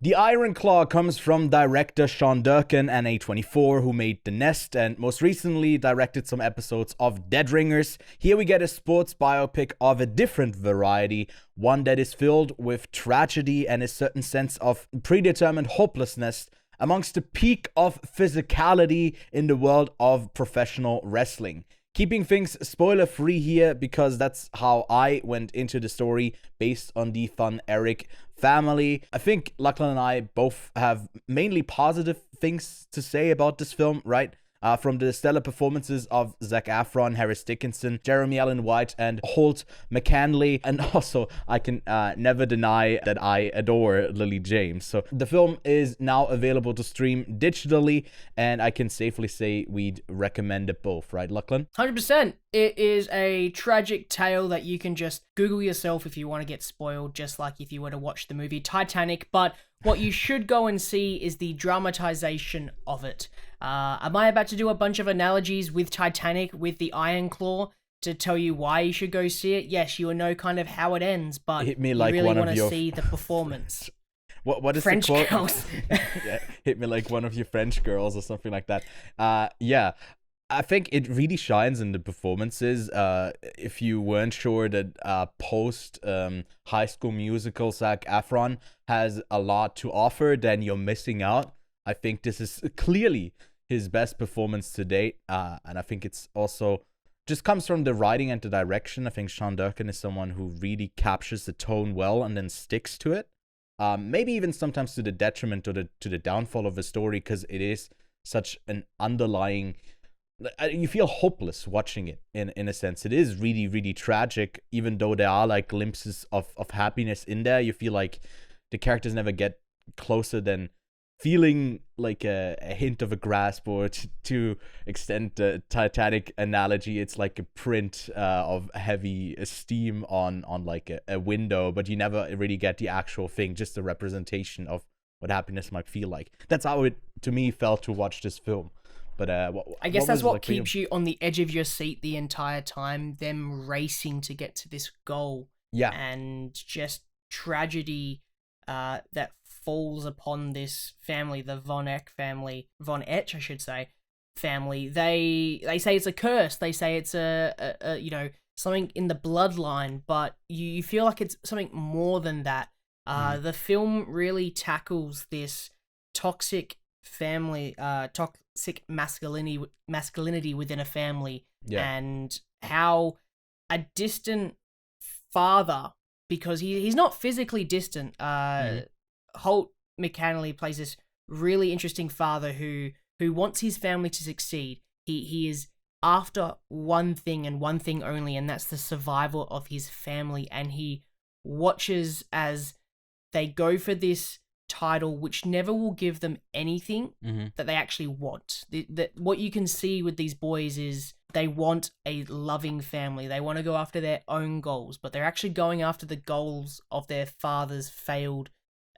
The Iron Claw comes from director Sean Durkin and A24, who made The Nest and most recently directed some episodes of Dead Ringers. Here we get a sports biopic of a different variety, one that is filled with tragedy and a certain sense of predetermined hopelessness amongst the peak of physicality in the world of professional wrestling. Keeping things spoiler free here because that's how I went into the story based on the fun Erich family. I think Lachlan and I both have mainly positive things to say about this film, right? From the stellar performances of Zac Efron, Harris Dickinson, Jeremy Allen White, and Holt McCallany. And also, I can never deny that I adore Lily James. So the film is now available to stream digitally, and I can safely say we'd recommend it both, right, Lachlan? 100%. It is a tragic tale that you can just Google yourself if you want to get spoiled, just like if you were to watch the movie Titanic. But what you should go and see is the dramatization of it. Am I about to do a bunch of analogies with Titanic, with the Iron Claw, to tell you why you should go see it? Yes, you will know kind of how it ends, but Hit me like you really one want of to your see the performance. What is French the quote? girls. Yeah, hit me like one of your French girls or something like that. Yeah. I think it really shines in the performances. If you weren't sure that post High School Musical Zac Efron has a lot to offer, then you're missing out. I think this is clearly his best performance to date, and I think it's also just comes from the writing and the direction. I think Sean Durkin is someone who really captures the tone well and then sticks to it. Maybe even sometimes to the detriment or to the downfall of the story, because it is such an underlying. You feel hopeless watching it in a sense. It is really, really tragic, even though there are like glimpses of happiness in there. You feel like the characters never get closer than feeling like a hint of a grasp, or to extend the Titanic analogy, it's like a print of heavy steam on like a window, but you never really get the actual thing, just a representation of what happiness might feel like. That's how it, to me, felt to watch this film. But I guess that's what keeps you on the edge of your seat the entire time, them racing to get to this goal. Yeah. And just tragedy that falls upon this family, the Von Eck family, Von Etch, I should say, family. They say it's a curse. They say it's a something in the bloodline, but you feel like it's something more than that. The film really tackles this toxic family, toxic masculinity within a family, and how a distant father, because he's not physically distant. Holt McCallany plays this really interesting father who wants his family to succeed. He is after one thing and one thing only, and that's the survival of his family. And he watches as they go for this title, which never will give them anything that they actually want. What you can see with these boys is they want a loving family. They want to go after their own goals, but they're actually going after the goals of their father's failed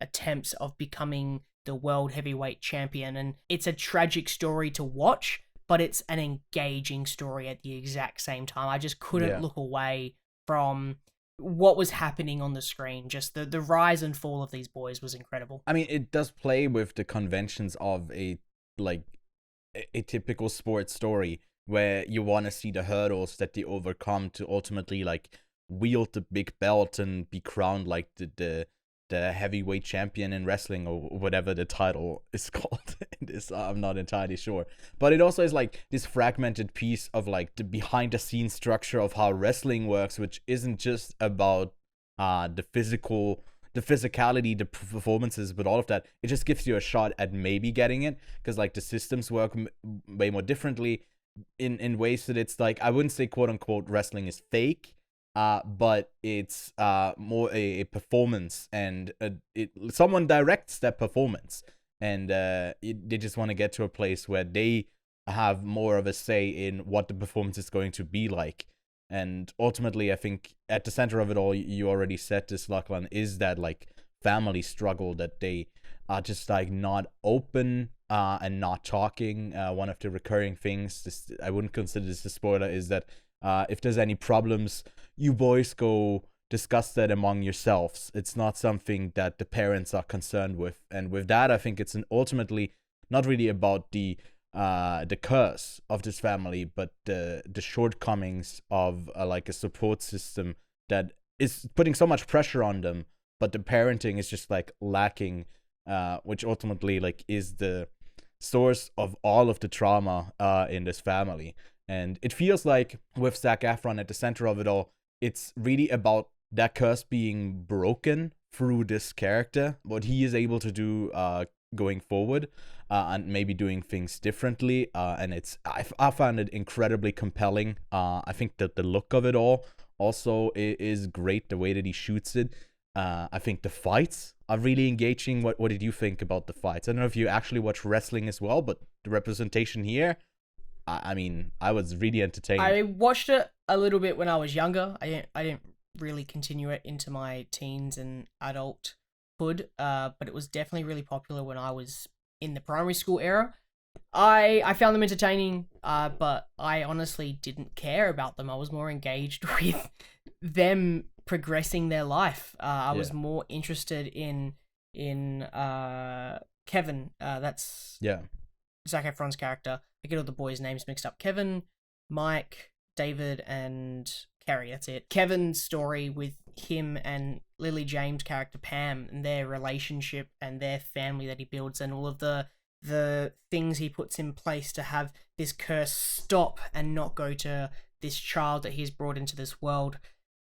attempts of becoming the world heavyweight champion. And it's a tragic story to watch, but it's an engaging story at the exact same time. I just couldn't look away from what was happening on the screen. Just the rise and fall of these boys was incredible. I mean, it does play with the conventions of a typical sports story, where you want to see the hurdles that they overcome to ultimately like wield the big belt and be crowned like the heavyweight champion in wrestling, or whatever the title is called in this. I'm not entirely sure, but it also is like this fragmented piece of like the behind the scenes structure of how wrestling works, which isn't just about the physicality, the performances, but all of that. It just gives you a shot at maybe getting it, because like the systems work way more differently in ways that it's like, I wouldn't say quote unquote wrestling is fake, but it's more a performance, and someone directs that performance, and they just want to get to a place where they have more of a say in what the performance is going to be like. And ultimately, I think at the center of it all, you already said this, Lachlan, is that like family struggle, that they are just like not open and not talking. One of the recurring things, this, I wouldn't consider this a spoiler, is that if there's any problems, you boys go discuss that among yourselves. It's not something that the parents are concerned with. And with that, I think it's ultimately not really about the curse of this family, but the shortcomings of like a support system that is putting so much pressure on them, but the parenting is just like lacking, which ultimately like is the source of all of the trauma in this family. And it feels like with Zac Efron at the center of it all, it's really about that curse being broken through this character, what he is able to do going forward, and maybe doing things differently. And I found it incredibly compelling. I think that the look of it all also is great, the way that he shoots it. I think the fights are really engaging. What did you think about the fights? I don't know if you actually watch wrestling as well, but the representation here, I mean, I was really entertained. I watched it a little bit when I was younger. I didn't really continue it into my teens and adulthood, but it was definitely really popular when I was in the primary school era. I found them entertaining, but I honestly didn't care about them. I was more engaged with them progressing their life. I was more interested in Kevin. That's Zac Efron's character. I get all the boys' names mixed up. Kevin, Mike, David, and Kerry. That's it. Kevin's story with him and Lily James' character Pam and their relationship and their family that he builds, and all of the things he puts in place to have this curse stop and not go to this child that he's brought into this world.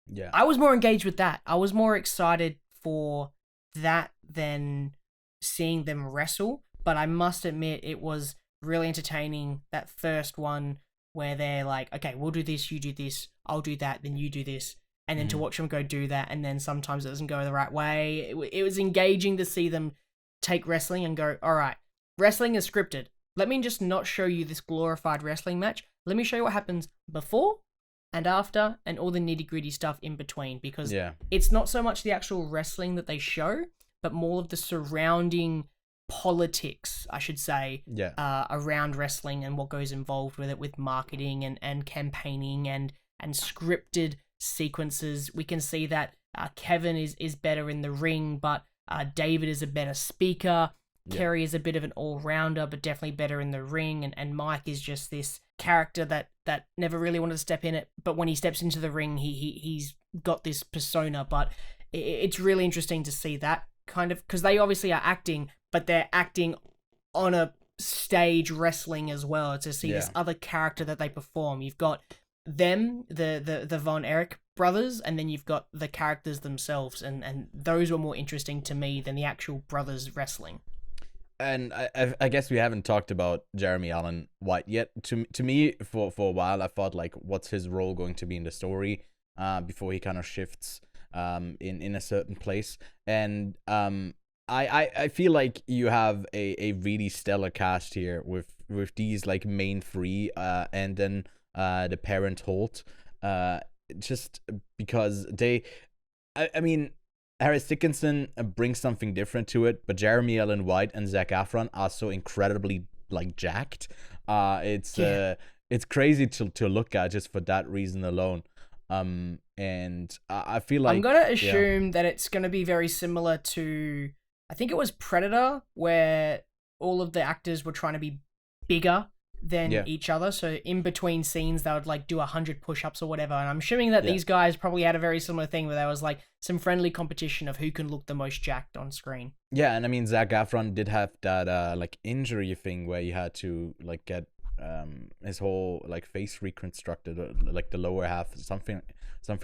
Yeah. I was more engaged with that. I was more excited for that than seeing them wrestle, but I must admit it was really entertaining, that first one where they're like, okay, we'll do this, you do this, I'll do that, then you do this, and then to watch them go do that, and then sometimes it doesn't go the right way. It was engaging to see them take wrestling and go, all right, wrestling is scripted. Let me just not show you this glorified wrestling match. Let me show you what happens before and after and all the nitty-gritty stuff in between, because it's not so much the actual wrestling that they show, but more of the surrounding politics, I should say, around wrestling and what goes involved with it, with marketing and campaigning and scripted sequences. We can see that Kevin is better in the ring, but David is a better speaker. Kerry is a bit of an all-rounder, but definitely better in the ring. And Mike is just this character that never really wanted to step in it, but when he steps into the ring, he's got this persona. But it's really interesting to see that kind of, because they obviously are acting, but they're acting on a stage wrestling as well, to see this other character that they perform. You've got them, the Von Erich brothers, and then you've got the characters themselves, and those were more interesting to me than the actual brothers wrestling. And I guess we haven't talked about Jeremy Allen White yet. To me, for a while, I thought, like, what's his role going to be in the story before he kind of shifts in a certain place. And I feel like you have a really stellar cast here with these, like, main three, and then the parent Holt, just because I mean, Harris Dickinson brings something different to it, but Jeremy Allen White and Zac Efron are so incredibly, like, jacked. It's crazy to look at just for that reason alone. And I feel like I'm gonna assume that it's gonna be very similar to, I think it was Predator, where all of the actors were trying to be bigger than each other. So in between scenes, they would, like, do 100 push-ups or whatever. And I'm assuming that these guys probably had a very similar thing where there was, like, some friendly competition of who can look the most jacked on screen. Yeah, and I mean, Zac Efron did have that like injury thing where he had to, like, get his whole, like, face reconstructed, like the lower half, something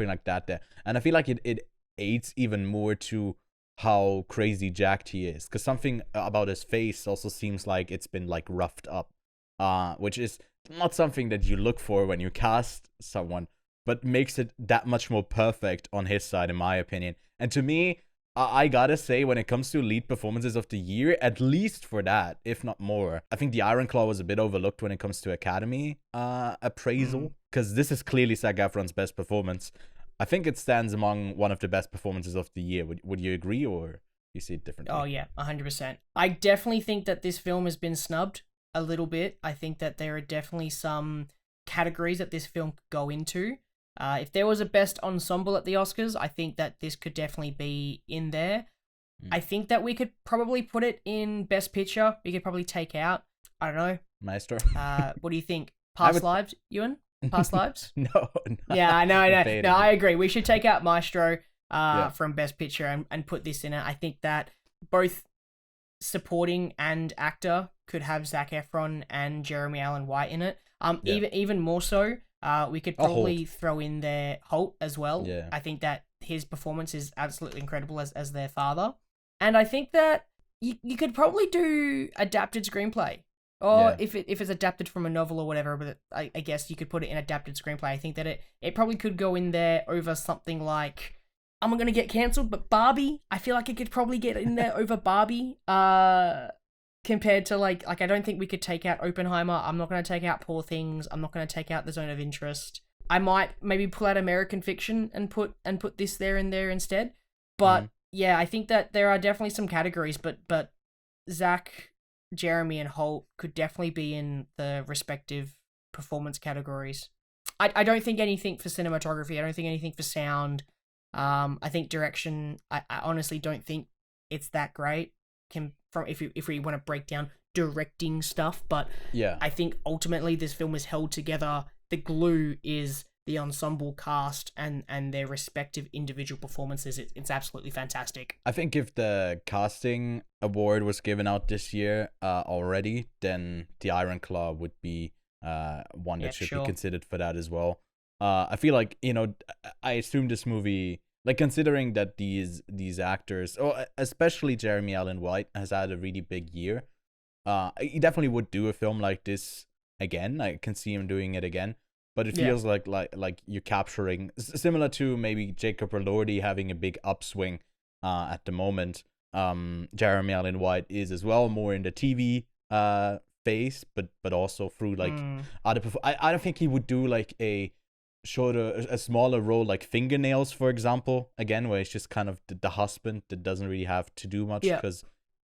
like that there. And I feel like it aids even more to how crazy jacked he is, because something about his face also seems like it's been, like, roughed up, which is not something that you look for when you cast someone, but makes it that much more perfect on his side, in my opinion. And to me, I gotta say, when it comes to lead performances of the year, at least for that, if not more, I think the Iron Claw was a bit overlooked when it comes to Academy appraisal, because this is clearly Zac Efron's best performance. I think it stands among one of the best performances of the year. Would you agree, or you see it differently? Oh yeah, 100%. I definitely think that this film has been snubbed a little bit. I think that there are definitely some categories that this film could go into. If there was a best ensemble at the Oscars, I think that this could definitely be in there. I think that we could probably put it in Best Picture. We could probably take out, I don't know. Maestro. What do you think? Past Lives, Ewan? Past Lives? No. Yeah, I know. Debating. No, I agree. We should take out Maestro Yeah. from Best Picture and put this in it. I think that both supporting and actor could have Zac Efron and Jeremy Allen White in it. Even more so, we could probably throw in there Holt as well. Yeah. I think that his performance is absolutely incredible as their father. And I think that you could probably do adapted screenplay. Or if it's adapted from a novel or whatever, but I guess you could put it in adapted screenplay. I think that it probably could go in there over something like, I'm going to get cancelled, but Barbie. I feel like it could probably get in there over Barbie. Compared to like I don't think we could take out Oppenheimer. I'm not going to take out Poor Things. I'm not going to take out The Zone of Interest. I might maybe pull out American Fiction and put this there and there instead. But yeah, I think that there are definitely some categories, but Zach, Jeremy, and Holt could definitely be in the respective performance categories. I don't think anything for cinematography. I don't think anything for sound. I think direction. I honestly don't think it's that great. If we want to break down directing stuff, but yeah, I think ultimately this film is held together. The glue is the ensemble cast and their respective individual performances. It's absolutely fantastic. I think if the casting award was given out this year already, then the Iron Claw would be one that should be considered for that as well. I feel like, I assume this movie, like, considering that these actors, or especially Jeremy Allen White, has had a really big year, he definitely would do a film like this again. I can see him doing it again. But it feels like you're capturing, similar to maybe Jacob Elordi having a big upswing at the moment. Jeremy Allen White is as well, more in the TV phase, but also through like other. I don't think he would do like a smaller role like Fingernails, for example. Again, where it's just kind of the husband that doesn't really have to do much because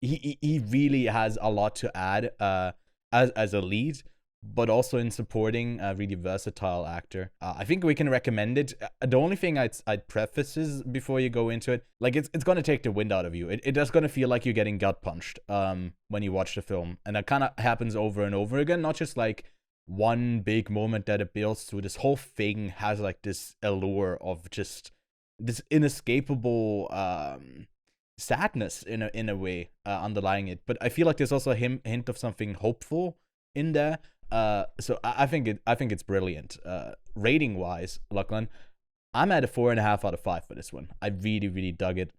he really has a lot to add as a lead. But also in supporting a really versatile actor. I think we can recommend it. The only thing I'd preface is before you go into it, like it's going to take the wind out of you. It is going to feel like you're getting gut punched when you watch the film. And that kind of happens over and over again, not just like one big moment that it builds to. This whole thing has like this allure of just this inescapable sadness in a way underlying it. But I feel like there's also a hint of something hopeful in there. So I think it's brilliant. Rating wise, Lachlan, I'm at a 4.5 out of 5 for this one. I really, really dug it.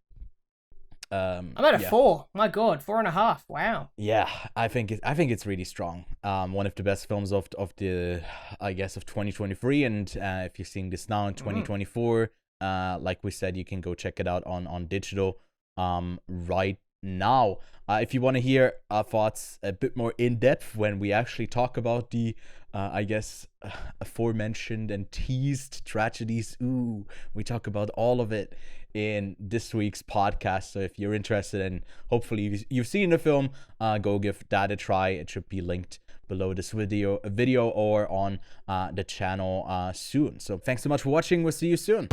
I'm at a 4. My God, 4.5. Wow. Yeah, I think it's really strong. One of the best films of the, I guess, of 2023. And if you're seeing this now in 2024, like we said, you can go check it out on digital right now. If you want to hear our thoughts a bit more in depth when we actually talk about the, I guess, aforementioned and teased tragedies, we talk about all of it in this week's podcast. So if you're interested and hopefully you've seen the film, go give that a try. It should be linked below this video or on the channel soon. So thanks so much for watching. We'll see you soon.